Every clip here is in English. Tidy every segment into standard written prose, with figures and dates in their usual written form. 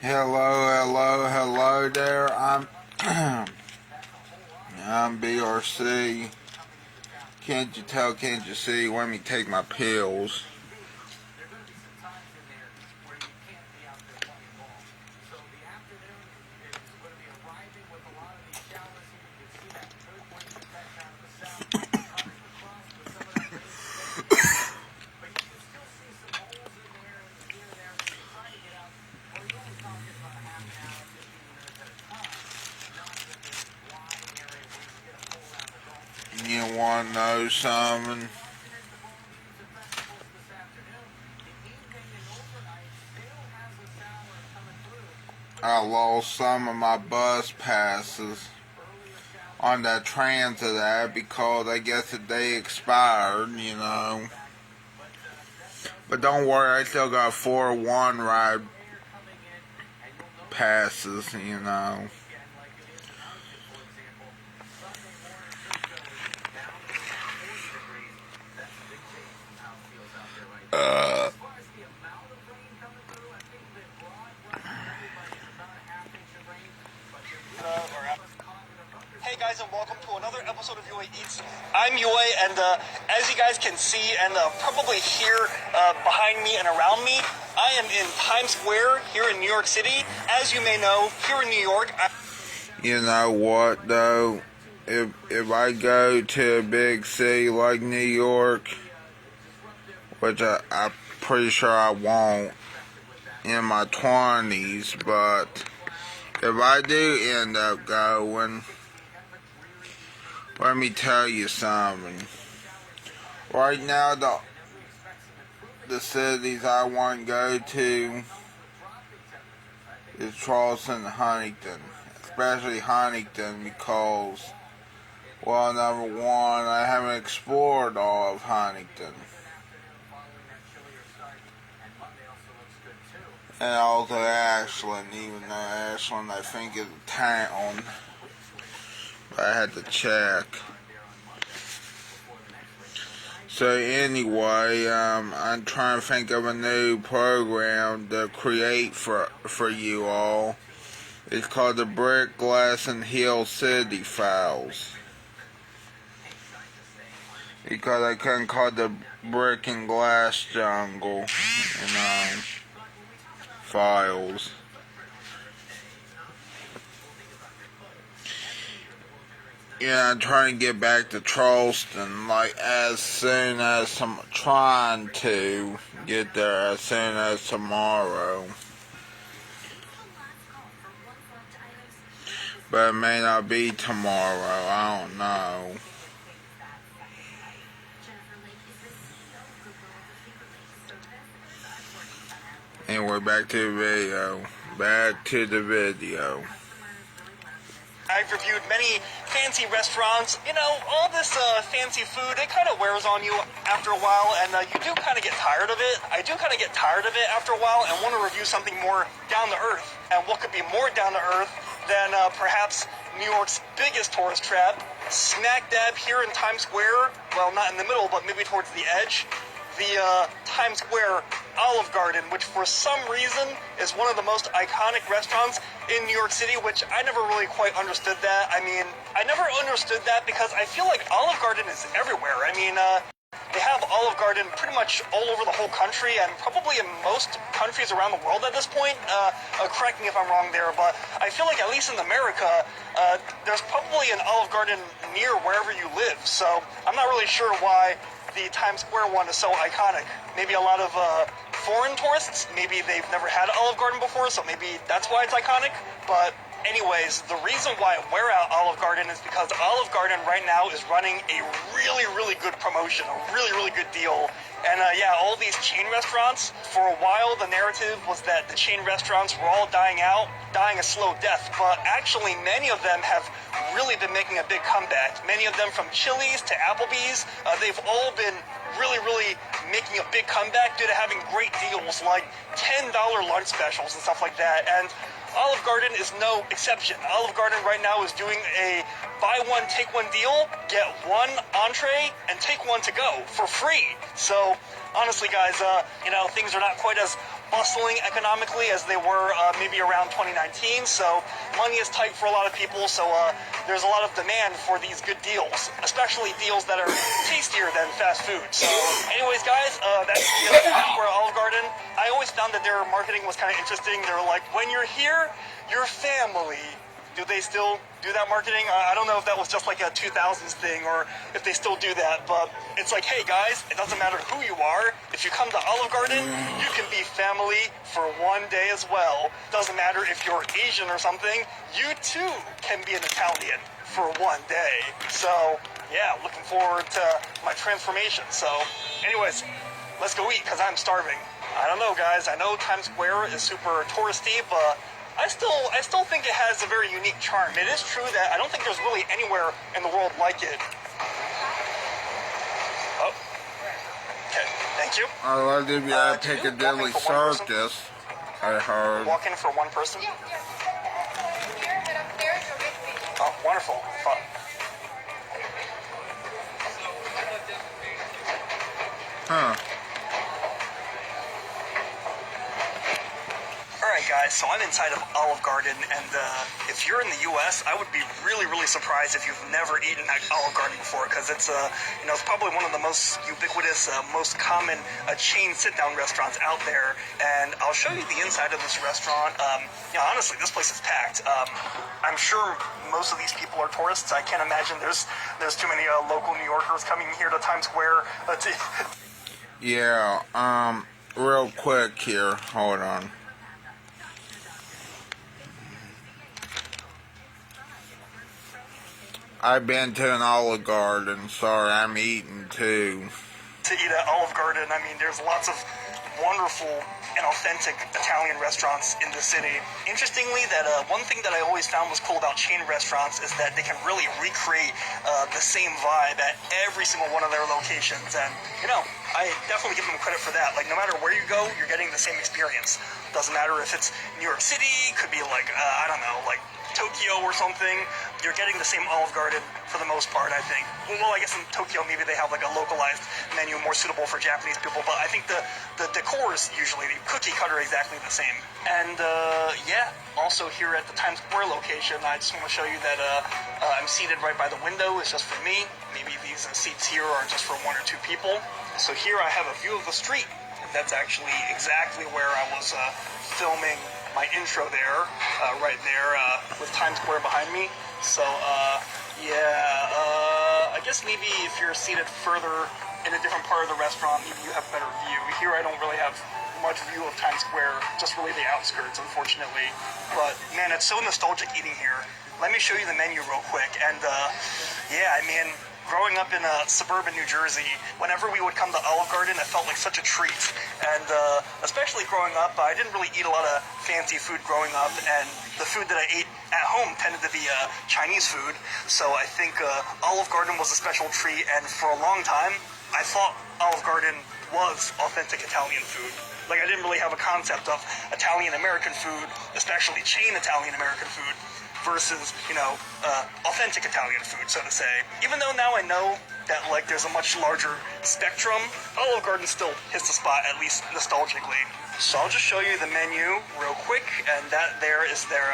Hello there. I'm BRC. Can't you tell? Can't you see? Let me take my pills. You want to know something? I lost some of my bus passes on that transit app because I guess that they expired. But don't worry, I still got 4-1 ride passes. Hey guys, and welcome to another episode of UA Eats. I'm UA, and as you guys can see and probably hear behind me and around me, I am in Times Square here in New York City. As you may know, here in New York, You know what though? If I go to a big city like New York, which I'm pretty sure I won't in my 20s, but if I do end up going, let me tell you something. Right now, the cities I want to go to is Charleston and Huntington. Especially Huntington because, well, number one, I haven't explored all of Huntington. And also Ashland, even though Ashland I think is a town. But I had to check. So anyway, I'm trying to think of a new program to create for you all. It's called the Brick, Glass, and Hill City Files. Because I couldn't call it the Brick and Glass Jungle, files. Yeah, I'm trying to get back to Charleston, trying to get there as soon as tomorrow. But it may not be tomorrow, I don't know. Anyway, back to the video. I've reviewed many fancy restaurants. All this fancy food, it kind of wears on you after a while, and you do kind of get tired of it. I do kind of get tired of it after a while and want to review something more down to earth. And what could be more down to earth than perhaps New York's biggest tourist trap, smack dab here in Times Square, well, not in the middle, but maybe towards the edge, the Times Square Olive Garden, which for some reason is one of the most iconic restaurants in New York City, which I never really quite understood that. I never understood that because I feel like Olive Garden is everywhere. They have Olive Garden pretty much all over the whole country and probably in most countries around the world at this point. Correct me if I'm wrong there, but I feel like at least in America, there's probably an Olive Garden near wherever you live. So I'm not really sure why the Times Square one is so iconic. Maybe a lot of foreign tourists, maybe they've never had Olive Garden before, so maybe that's why it's iconic. But anyways, the reason why I wear out Olive Garden is because Olive Garden right now is running a really, really good promotion, a really, really good deal. And all these chain restaurants, for a while the narrative was that the chain restaurants were all dying out, dying a slow death, but actually many of them have really been making a big comeback. Many of them, from Chili's to Applebee's, they've all been really, really making a big comeback due to having great deals like $10 lunch specials and stuff like that. And Olive Garden is no exception. Olive Garden right now is doing a buy one, take one deal, get one entree, and take one to go for free. So honestly, guys, things are not quite as bustling economically as they were maybe around 2019. So money is tight for a lot of people. So there's a lot of demand for these good deals, especially deals that are tastier than fast food. So anyways, guys, that's the Times Square Olive Garden. I always found that their marketing was kind of interesting. They were like, when you're here, your family. Do they still do that marketing? I don't know if that was just like a 2000s thing or if they still do that, but it's like, hey guys, it doesn't matter who you are. If you come to Olive Garden, you can be family for one day as well. Doesn't matter if you're Asian or something, you too can be an Italian for one day. So yeah, looking forward to my transformation. So anyways, let's go eat because I'm starving. I don't know, guys. I know Times Square is super touristy, but I still think it has a very unique charm. It is true that I don't think there's really anywhere in the world like it. Oh, okay, thank you. I love to be at Piccadilly Circus. I heard. Walk in for one person? Yes. Here, head upstairs, you'll get seated. Oh, wonderful. Fun. Huh. Alright guys, so I'm inside of Olive Garden, and if you're in the US, I would be really, really surprised if you've never eaten at Olive Garden before, because it's it's probably one of the most ubiquitous, most common chain sit-down restaurants out there, and I'll show you the inside of this restaurant. Honestly, this place is packed. I'm sure most of these people are tourists. I can't imagine there's too many local New Yorkers coming here to Times Square. Yeah, real quick here, hold on. I've been to an Olive Garden, sorry, I'm eating too. To eat at Olive Garden, I mean, there's lots of wonderful and authentic Italian restaurants in the city. Interestingly, that one thing that I always found was cool about chain restaurants is that they can really recreate the same vibe at every single one of their locations, and I definitely give them credit for that. Like, no matter where you go, you're getting the same experience. Doesn't matter if it's New York City, could be like I don't know, like Tokyo or something. You're getting the same Olive Garden for the most part, I think. Well, I guess in Tokyo maybe they have like a localized menu more suitable for Japanese people, but I think the decor is usually the cookie cutter exactly the same. And yeah, also here at the Times Square location, I just want to show you that I'm seated right by the window. It's just for me. Maybe these seats here are just for one or two people. So here I have a view of the street. That's actually exactly where I was filming my intro there, right there, with Times Square behind me. So, I guess maybe if you're seated further in a different part of the restaurant, maybe you have better view. Here I don't really have much view of Times Square, just really the outskirts, unfortunately. But, man, it's so nostalgic eating here. Let me show you the menu real quick. And, yeah, I mean, growing up in suburban New Jersey, whenever we would come to Olive Garden, it felt like such a treat. And especially growing up, I didn't really eat a lot of fancy food growing up, and the food that I ate at home tended to be Chinese food. So I think Olive Garden was a special treat, and for a long time, I thought Olive Garden was authentic Italian food. Like, I didn't really have a concept of Italian-American food, especially chain Italian-American food, versus, authentic Italian food, so to say. Even though now I know that, like, there's a much larger spectrum, Olive Garden still hits the spot, at least nostalgically. So I'll just show you the menu real quick, and that there is their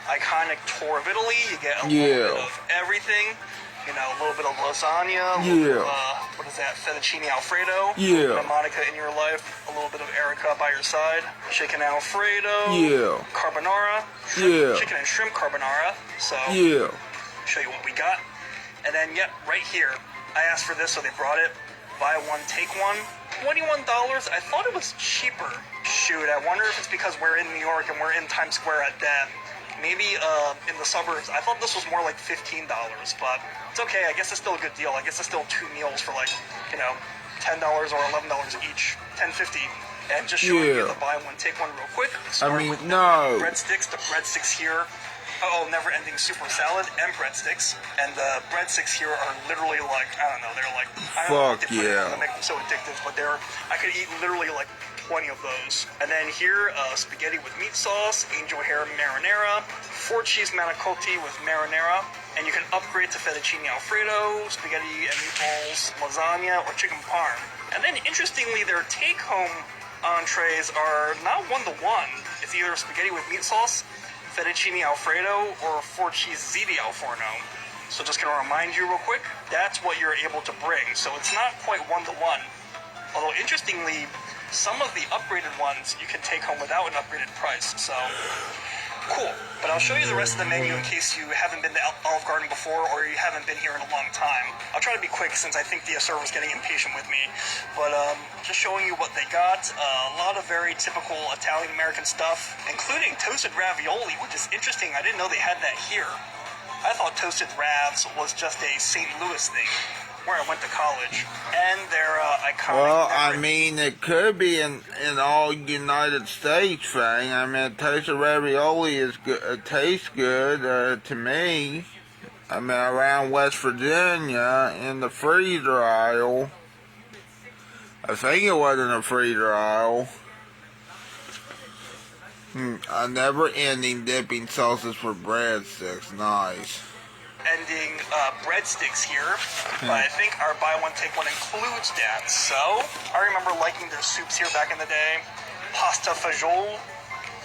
iconic tour of Italy. You get a little bit of everything. A little bit of lasagna, a little bit of, what is that, fettuccine alfredo, a little bit of Monica in your life, a little bit of Erica by your side, chicken alfredo, carbonara, chicken and shrimp carbonara, so, show you what we got, and then, right here, I asked for this, so they brought it, buy one, take one, $21, I thought it was cheaper, shoot, I wonder if it's because we're in New York and we're in Times Square at that. Maybe in the suburbs, I thought this was more like $15, but it's okay. I guess it's still a good deal. I guess it's still 2 meals for like, $10 or $11 each, $10.50. And just showing you the buy one, take one real quick. Breadsticks. The breadsticks here, never-ending super salad and breadsticks. And the breadsticks here are literally like, I don't know, they're like, I don't know what they put in them to make them so addictive, but I could eat literally like 20 of those. And then here, spaghetti with meat sauce, angel hair marinara, 4-cheese manicotti with marinara, and you can upgrade to fettuccine alfredo, spaghetti and meatballs, lasagna, or chicken parm. And then, interestingly, their take-home entrees are not one-to-one. It's either spaghetti with meat sauce, fettuccine alfredo, or 4-cheese ziti al forno. So just gonna remind you real quick, that's what you're able to bring. So it's not quite one-to-one. Although interestingly, some of the upgraded ones you can take home without an upgraded price. So cool. But I'll show you the rest of the menu in case you haven't been to Olive Garden before or you haven't been here in a long time. I'll try to be quick since I think the server's getting impatient with me. But just showing you what they got. A lot of very typical Italian-American stuff, including toasted ravioli, which is interesting. I didn't know they had that here. I thought toasted ravs was just a St. Louis thing, where I went to college. And their iconic... Well, I mean, it could be an all United States thing. I mean, toasted ravioli is good. It tastes good to me. I mean, around West Virginia, in the freezer aisle. I think it was in the freezer aisle. A never-ending dipping sauces for breadsticks. Nice. Ending breadsticks here, but I think our buy one take one includes that. So I remember liking their soups here back in the day. Pasta fagioli,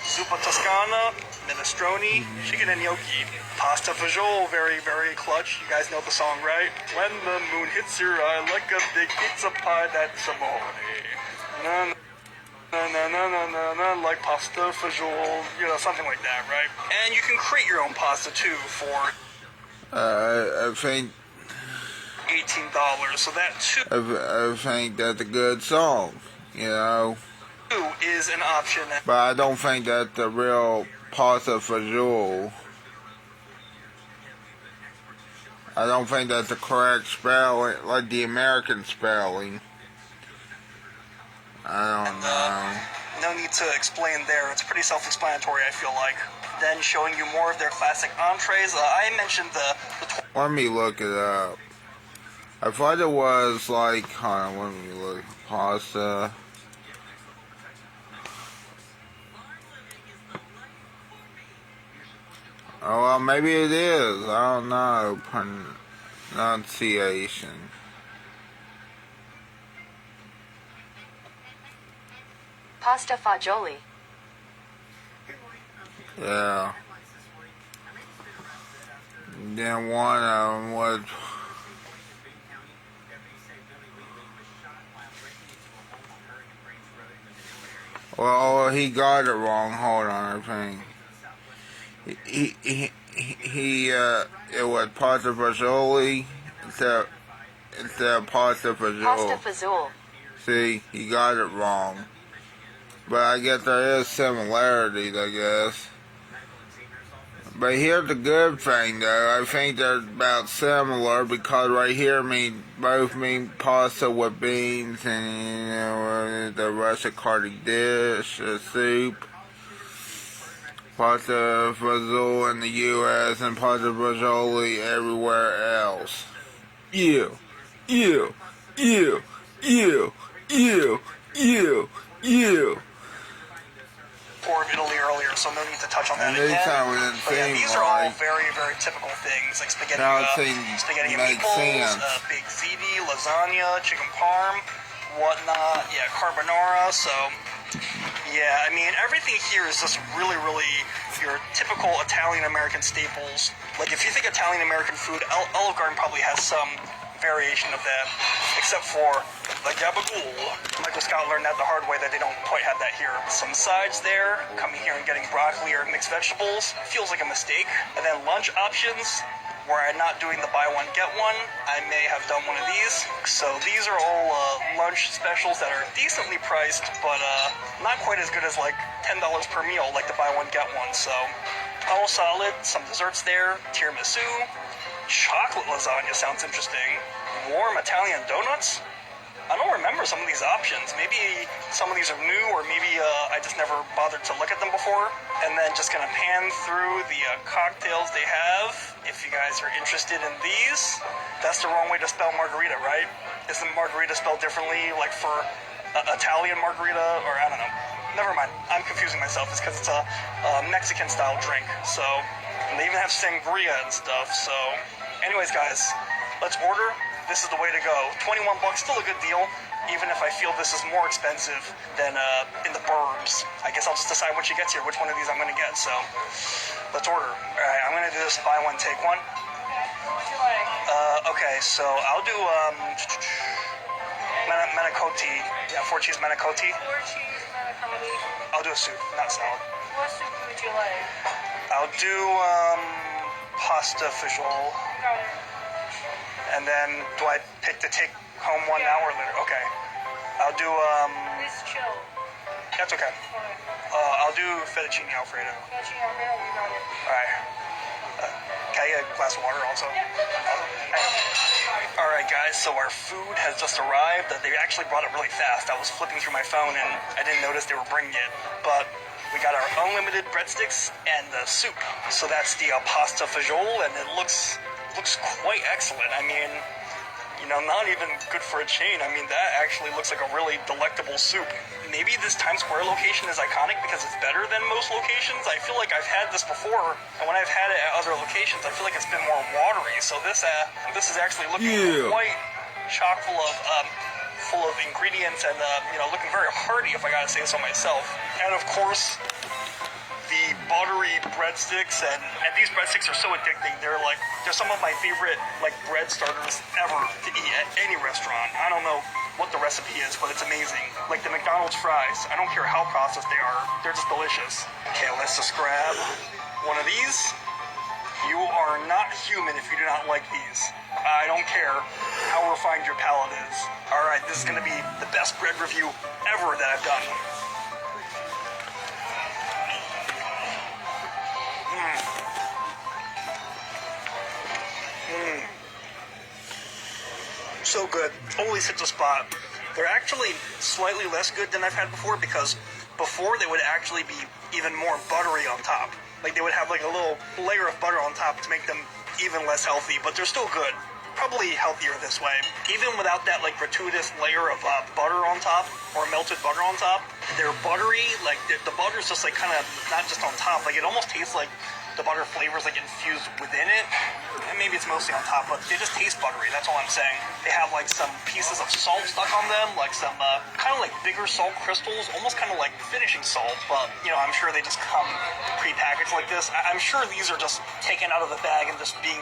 zuppa toscana, minestrone, chicken and gnocchi. Pasta fagioli, very, very clutch. You guys know the song, right? When the moon hits your eye like a big pizza pie, that's amore. Na na na na na na na, like pasta fagioli, you know, something like that, right? And you can create your own pasta too for I think $18. So that too I think that's a good song, you know. Is an option. But I don't think that's the real pasta fagioli. I don't think that's the correct spelling, like the American spelling. I don't know. No need to explain there. It's pretty self-explanatory, I feel like. Then showing you more of their classic entrees. I mentioned the Let me look it up. I thought it was like, hold on, let me look. Pasta. Oh, well, maybe it is. I don't know. Pronunciation. Pasta fagioli. Yeah. Then one of them was... Well, he got it wrong. Hold on, I think. It was pasta fagioli instead of pasta fagioli. Pasta fagioli. See, he got it wrong. But I guess there is similarities, I guess. But here's the good thing, though. I think they're about similar because right here both mean pasta with beans and, you know, the rustic-hearty dish, a soup. Pasta fagioli in the U.S. and pasta fagioli everywhere else. Ew. Tour of Italy earlier, so no need to touch on that And again. But yeah, these are all like, very, very typical things, like spaghetti, now spaghetti and makes meatballs, sense. big ziti, lasagna, chicken parm, whatnot. Yeah, carbonara. So yeah, I mean everything here is just really, really your typical Italian-American staples. Like if you think Italian-American food, Olive Garden probably has some variation of that, except for the gabagool. Michael Scott learned that the hard way that they don't quite have that here. Some sides there, coming here and getting broccoli or mixed vegetables feels like a mistake. And then lunch options, where I'm not doing the buy one get one, I may have done one of these. So these are all lunch specials that are decently priced, but not quite as good as like $10 per meal, like the buy one get one. So all solid. Some desserts there, tiramisu. Chocolate lasagna sounds interesting. Warm Italian donuts? I don't remember some of these options. Maybe some of these are new, or maybe I just never bothered to look at them before. And then just gonna pan through the cocktails they have. If you guys are interested in these, that's the wrong way to spell margarita, right? Isn't margarita spelled differently, like for Italian margarita, or I don't know. Never mind, I'm confusing myself. It's because it's a Mexican-style drink. So, and they even have sangria and stuff. So, anyways, guys, let's order. This is the way to go. $21, still a good deal. even if I feel this is more expensive than in the burbs. I guess I'll just decide when she gets here which one of these I'm going to get. So let's order. All right, I'm going to do this buy one, take one. What would you like? Okay, so I'll do manicotti. Yeah, 4 cheese manicotti. 4 cheese manicotti. I'll do a soup, not salad. What soup would you like? I'll do pasta fagioli. Got it. And then do I pick to take home one now or later? Okay. I'll do Please chill. that's okay. Alright. I'll do fettuccine alfredo. Fettuccine Alfredo, you got it. All right. Can I get a glass of water also? All right, guys. So our food has just arrived. They actually brought it really fast. I was flipping through my phone and I didn't notice they were bringing it. But we got our unlimited breadsticks and the soup. So that's the pasta fagioli, and it looks quite excellent. I mean, you know, not even good for a chain. I mean, that actually looks like a really delectable soup. Maybe this Times Square location is iconic because it's better than most locations. I feel like I've had this before, and when I've had it at other locations, I feel like it's been more watery. So this is actually looking quite chock full of ingredients and you know, looking very hearty, if I gotta say so myself. And of course, the buttery breadsticks, and these breadsticks are so addicting. They're some of my favorite bread starters ever to eat at any restaurant. I don't know what the recipe is, but it's amazing. Like the McDonald's fries, I don't care how processed they are, they're just delicious. Okay, let's just grab one of these. You are not human if you do not like these. I don't care how refined your palate is. All right, this is gonna be the best bread review ever that I've done. So good. Always hits a spot. They're actually slightly less good than I've had before because before they would actually be even more buttery on top. Like they would have like a little layer of butter on top to make them even less healthy, but they're still good. Probably healthier this way. Even without that like gratuitous layer of butter on top or melted butter on top, they're buttery. Like the butter's just like kind of not just on top. Like it almost tastes like the butter flavors like infused within it. And maybe it's mostly on top, but they just taste buttery. That's all I'm saying. They have like some pieces of salt stuck on them, like some kind of like bigger salt crystals, almost kind of like finishing salt. But you know, I'm sure they just come pre-packaged like this. I'm sure these are just taken out of the bag and just being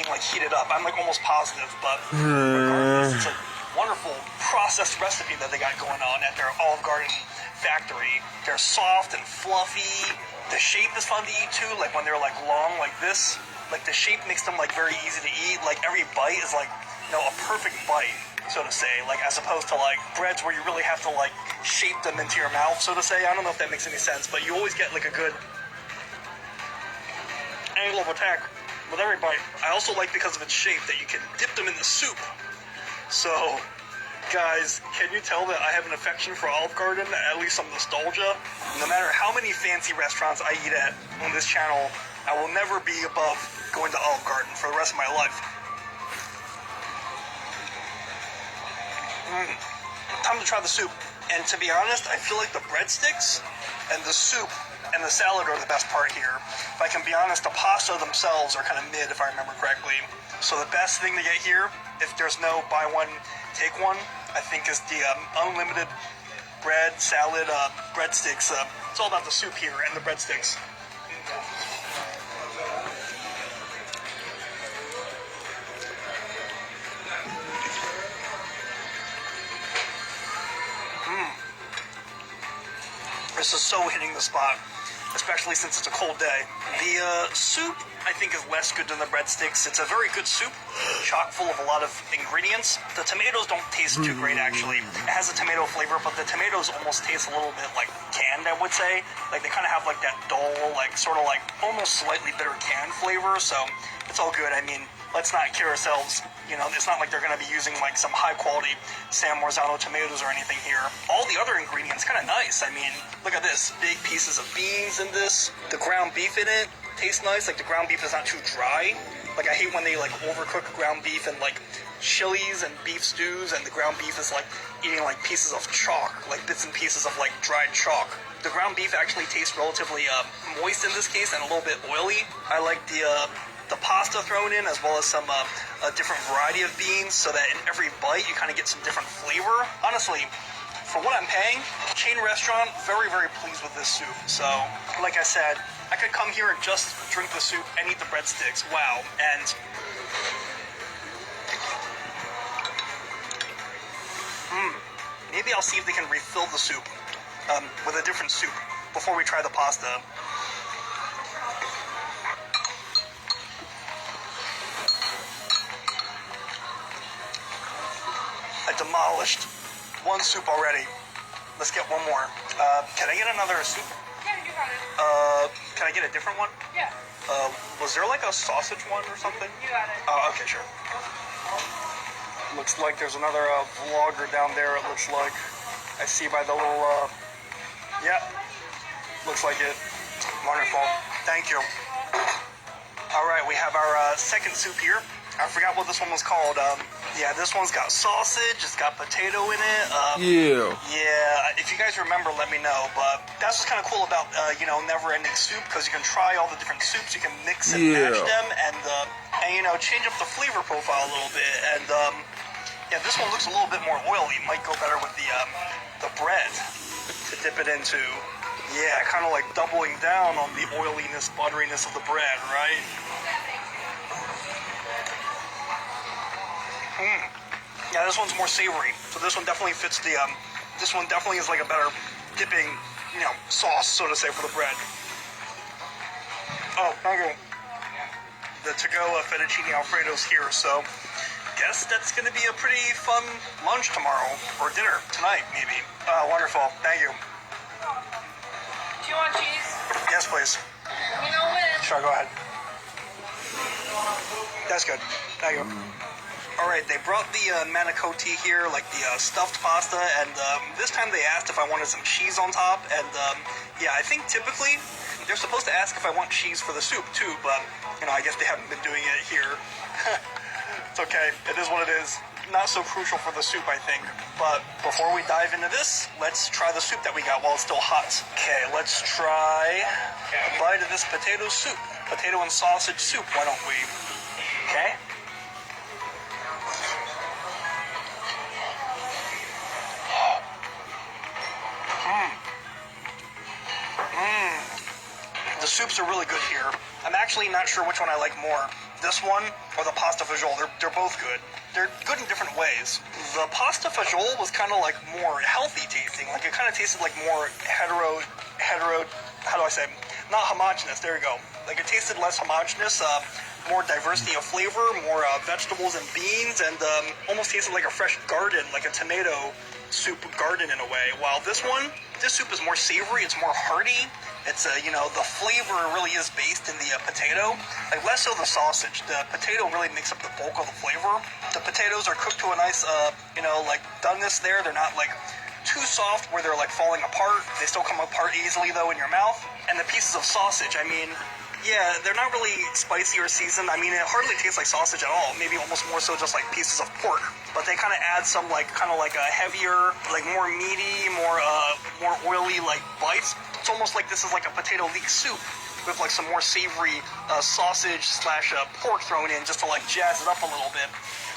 like heated up. I'm like almost positive, but regardless, it's a wonderful processed recipe that they got going on at their Olive Garden factory. They're soft and fluffy. The shape is fun to eat too, like when they're like long like this. Like the shape makes them like very easy to eat. Like every bite is like, you know, a perfect bite, so to say. Like as opposed to like breads where you really have to like shape them into your mouth, so to say. I don't know if that makes any sense, but you always get like a good angle of attack with every bite. I also like because of its shape that you can dip them in the soup. So, guys, can you tell that I have an affection for Olive Garden, at least some nostalgia? No matter how many fancy restaurants I eat at on this channel, I will never be above going to Olive Garden for the rest of my life. Time to try the soup. And to be honest, I feel like the breadsticks and the soup and the salad are the best part here. If I can be honest, the pasta themselves are kind of mid, if I remember correctly. So the best thing to get here, if there's no buy one, take one, I think is the unlimited bread, salad, breadsticks. It's all about the soup here and the breadsticks. This is so hitting the spot, especially since it's a cold day. The soup, I think, is less good than the breadsticks. It's a very good soup, chock full of a lot of ingredients. The tomatoes don't taste too great, actually. It has a tomato flavor, but the tomatoes almost taste a little bit like canned, I would say. Like, they kind of have like that dull, like, sort of like almost slightly bitter canned flavor, so it's all good. I mean, let's not kid ourselves. You know, it's not like they're going to be using like some high quality San Marzano tomatoes or anything here. All the other ingredients kind of nice. I mean, look at this. Big pieces of beans in this. The ground beef in it tastes nice. Like the ground beef is not too dry. Like I hate when they like overcook ground beef in like chilies and beef stews, and the ground beef is like eating like pieces of chalk, like bits and pieces of like dried chalk. The ground beef actually tastes relatively moist in this case and a little bit oily. I like the pasta thrown in, as well as some a different variety of beans, so that in every bite you kind of get some different flavor. Honestly, for what I'm paying, chain restaurant, very, very pleased with this soup. So, like I said, I could come here and just drink the soup and eat the breadsticks. Wow. And maybe I'll see if they can refill the soup with a different soup before we try the pasta. I demolished one soup already. Let's get one more. Can I get another soup? Yeah, you got it. Can I get a different one? Yeah, Was there like a sausage one or something? you got it. Oh, okay, sure. Looks like there's another vlogger down there, it looks like. I see by the little, yeah. Looks like it. Wonderful. Thank you. All right, we have our second soup here. I forgot what this one was called. Yeah, this one's got sausage, it's got potato in it. Yeah, if you guys remember, let me know. But that's what's kind of cool about, never-ending soup, because you can try all the different soups, you can mix and match them, and change up the flavor profile a little bit. And, yeah, this one looks a little bit more oily. Might go better with the bread to dip it into. Yeah, kind of like doubling down on the oiliness, butteriness of the bread, right? Yeah, this one's more savory, so this one definitely fits the, this one definitely is like a better dipping, sauce, so to say, for the bread. Oh, thank you. The to-go fettuccine alfredo's here, so guess that's gonna be a pretty fun lunch tomorrow, or dinner, tonight, maybe. Wonderful, thank you. Do you want cheese? Yes, please. Let me know when. Sure, go ahead. That's good, thank you. All right, they brought the manicotti here, like the stuffed pasta, and this time they asked if I wanted some cheese on top, and yeah, I think typically they're supposed to ask if I want cheese for the soup too, but, I guess they haven't been doing it here. It's okay, it is what it is. Not so crucial for the soup, I think. But before we dive into this, let's try the soup that we got while it's still hot. Okay, let's try a bite of this potato soup. Potato and sausage soup, why don't we? Okay. The soups are really good here. I'm actually not sure which one I like more. This one or the pasta fagioli. They're both good. They're good in different ways. The pasta fagioli was kind of like more healthy tasting. Like it kind of tasted like more hetero, how do I say? Not homogenous, there you go. Like it tasted less homogenous, more diversity of flavor, more vegetables and beans, and almost tasted like a fresh garden, like a tomato soup garden in a way. While this soup is more savory, it's more hearty. It's, the flavor really is based in the potato. Like, less so the sausage. The potato really makes up the bulk of the flavor. The potatoes are cooked to a nice, doneness there. They're not, too soft where they're, falling apart. They still come apart easily, though, in your mouth. And the pieces of sausage, yeah, they're not really spicy or seasoned. It hardly tastes like sausage at all. Maybe almost more so just like pieces of pork. But they kind of add some a heavier, more meaty, more oily bites. It's almost like this is like a potato leek soup with some more savory sausage / pork thrown in just to jazz it up a little bit.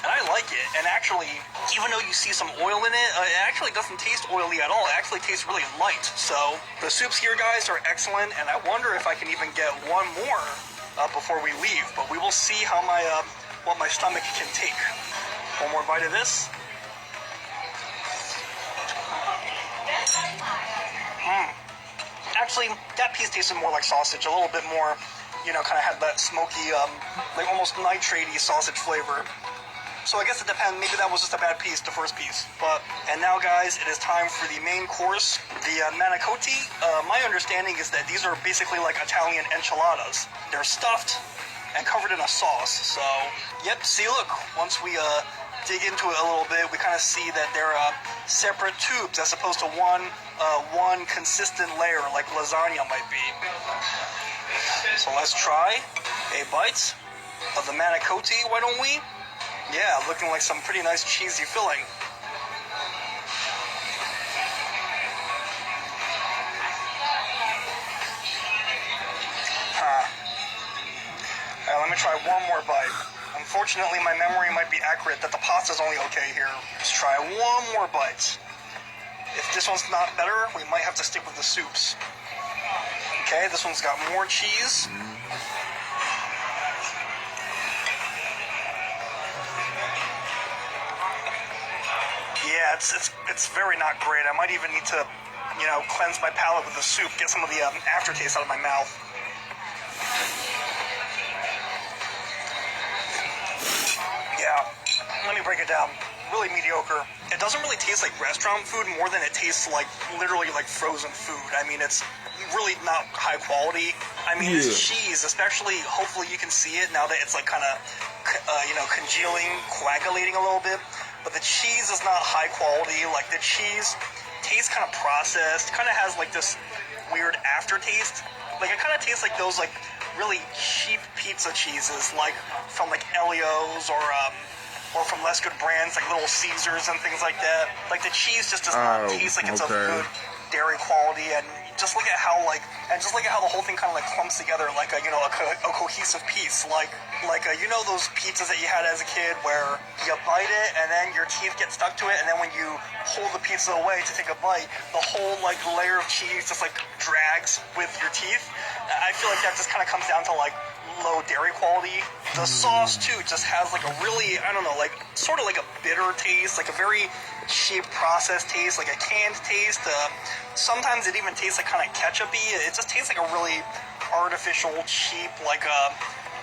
And I like it. And actually, even though you see some oil in it, it actually doesn't taste oily at all. It actually tastes really light. So the soups here, guys, are excellent. And I wonder if I can even get one more before we leave. But we will see how what my stomach can take. One more bite of this. Actually, that piece tasted more like sausage, a little bit more, kind of had that smoky, almost nitrate-y sausage flavor. So I guess it depends. Maybe that was just a bad piece, the first piece. And now, guys, it is time for the main course, the manicotti. My understanding is that these are basically like Italian enchiladas. They're stuffed and covered in a sauce. So, yep, see, look, once we dig into it a little bit, we kind of see that they're separate tubes as opposed to one consistent layer like lasagna might be. So let's try a bite of the manicotti, why don't we? Yeah, looking like some pretty nice cheesy filling. gonna try one more bite. Unfortunately, my memory might be accurate that the pasta's only okay here. Let's try one more bite. If this one's not better, we might have to stick with the soups. Okay, this one's got more cheese. Yeah, it's very not great. I might even need to, you know, cleanse my palate with the soup, get some of the aftertaste out of my mouth. Yeah, let me break it down. Really mediocre. It doesn't really taste like restaurant food more than it tastes like literally like frozen food. I mean, it's really not high quality. I mean, This cheese, especially, hopefully you can see it now that it's like kind of, you know, congealing, coagulating a little bit. But the cheese is not high quality. Like, the cheese tastes kind of processed, kind of has like this weird aftertaste. Like, it kind of tastes like those like really cheap pizza cheeses, like from like Elio's or from less good brands like Little Caesars and things like that. Like, the cheese just does not taste like it's of good dairy quality, and just look at how the whole thing kind of like clumps together like a, you know, a cohesive piece, like you know those pizzas that you had as a kid where you bite it and then your teeth get stuck to it, and then when you pull the pizza away to take a bite, the whole like layer of cheese just like drags with your teeth. I feel like that just kind of comes down to like low dairy quality. The sauce too just has like a really, I don't know, like sort of like a bitter taste, like a very cheap processed taste, like a canned taste. Sometimes it even tastes like kind of ketchup-y. It just tastes like a really artificial, cheap, like a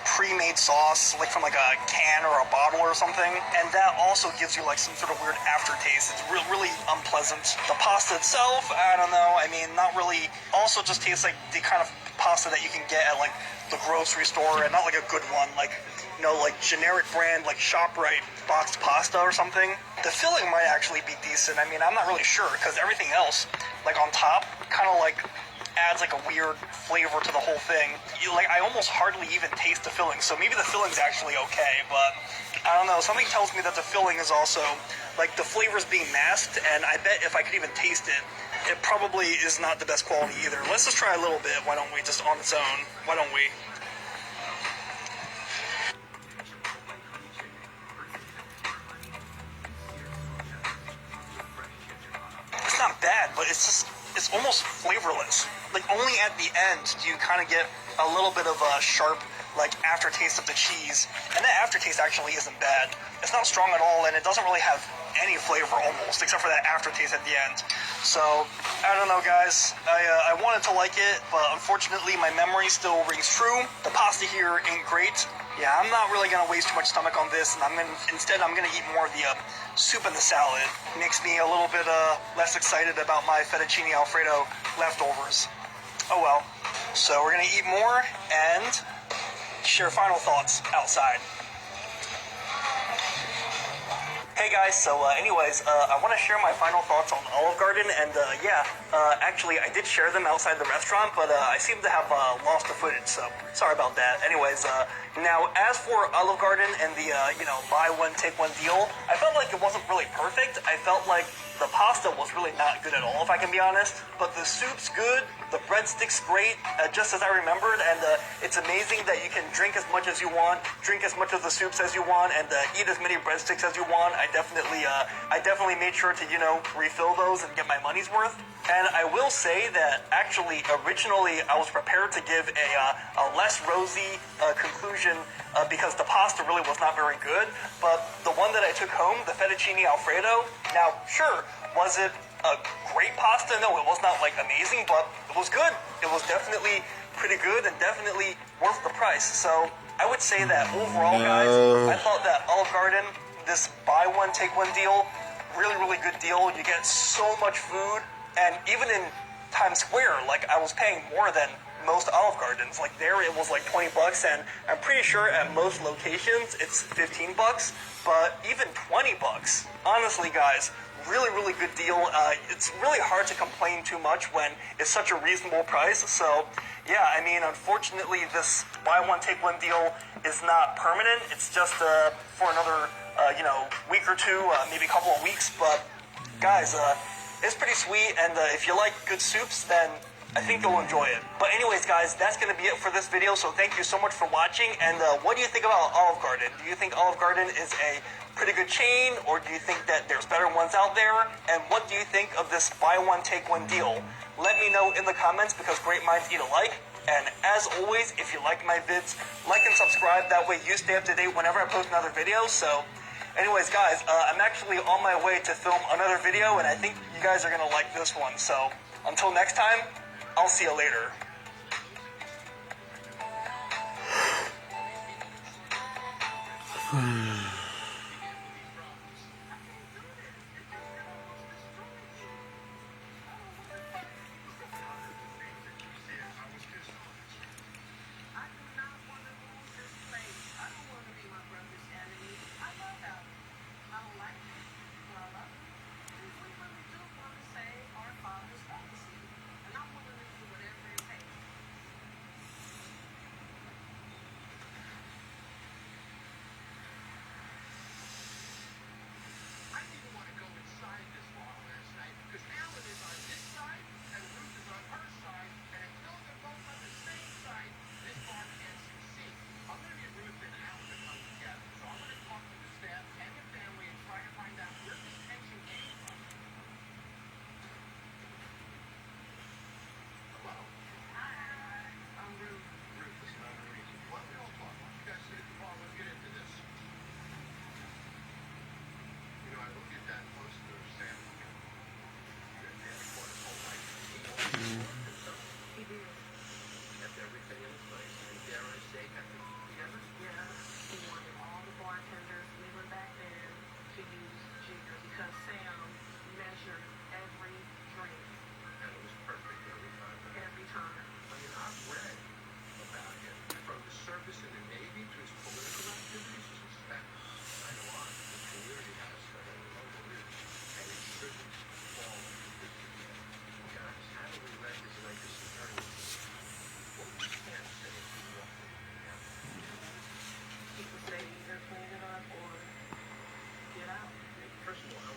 pre-made sauce, like from like a can or a bottle or something. And that also gives you like some sort of weird aftertaste. It's really unpleasant. The pasta itself, I don't know. I mean, not really. Also just tastes like the kind of pasta that you can get at like the grocery store, and not like a good one, like, you know, like generic brand like ShopRite boxed pasta or something. The filling might actually be decent. I mean, I'm not really sure, because everything else, like on top, kind of like adds like a weird flavor to the whole thing. I almost hardly even taste the filling, so maybe the filling's actually okay, but I don't know. Something tells me that the filling is also, like, the flavor's being masked, and I bet if I could even taste it, it probably is not the best quality either. Let's just try a little bit, why don't we, just on its own? Why don't we? It's not bad, but it's almost flavorless. Like, only at the end do you kind of get a little bit of a sharp, like, aftertaste of the cheese. And that aftertaste actually isn't bad. It's not strong at all, and it doesn't really have any flavor almost, except for that aftertaste at the end. So, I don't know, guys. I wanted to like it, but unfortunately my memory still rings true. The pasta here ain't great. Yeah, I'm not really gonna waste too much stomach on this, and instead I'm gonna eat more of the soup and the salad. Makes me a little bit less excited about my fettuccine alfredo leftovers. Oh well. So we're gonna eat more and share final thoughts outside. Hey guys, so anyways, I want to share my final thoughts on Olive Garden, and actually I did share them outside the restaurant, but I seem to have lost the footage, so sorry about that. Anyways, now as for Olive Garden and the, you know, buy one, take one deal, I felt like it wasn't really perfect. I felt like the pasta was really not good at all, if I can be honest, but the soup's good, the breadsticks great, just as I remembered, and it's amazing that you can drink as much as you want, drink as much of the soups as you want, and eat as many breadsticks as you want. I definitely made sure to, you know, refill those and get my money's worth. And I will say that actually, originally, I was prepared to give a less rosy conclusion because the pasta really was not very good. But the one that I took home, the fettuccine alfredo, now, sure, was it a great pasta? No, it was not like amazing, but it was good. It was definitely pretty good and definitely worth the price. So I would say that overall, guys, I thought that Olive Garden, this buy one, take one deal, really, really good deal. You get so much food. And even in Times Square, like, I was paying more than most Olive Gardens. Like, there it was like 20 bucks, and I'm pretty sure at most locations it's 15 bucks, but even 20 bucks. Honestly, guys, really, really good deal. It's really hard to complain too much when it's such a reasonable price. So, yeah, I mean, unfortunately, this buy one, take one deal is not permanent. It's just for another, you know, week or two, maybe a couple of weeks. But, guys, it's pretty sweet, and if you like good soups, then I think they'll enjoy it. But anyways, guys, that's going to be it for this video. So thank you so much for watching. And what do you think about Olive Garden? Do you think Olive Garden is a pretty good chain, or do you think that there's better ones out there? And what do you think of this buy one, take one deal? Let me know in the comments, because great minds eat alike. And as always, if you like my vids, like and subscribe. That way you stay up to date whenever I post another video. So anyways, guys, I'm actually on my way to film another video, and I think you guys are going to like this one. So until next time, I'll see you later. Say either clean it up or get out. First of all,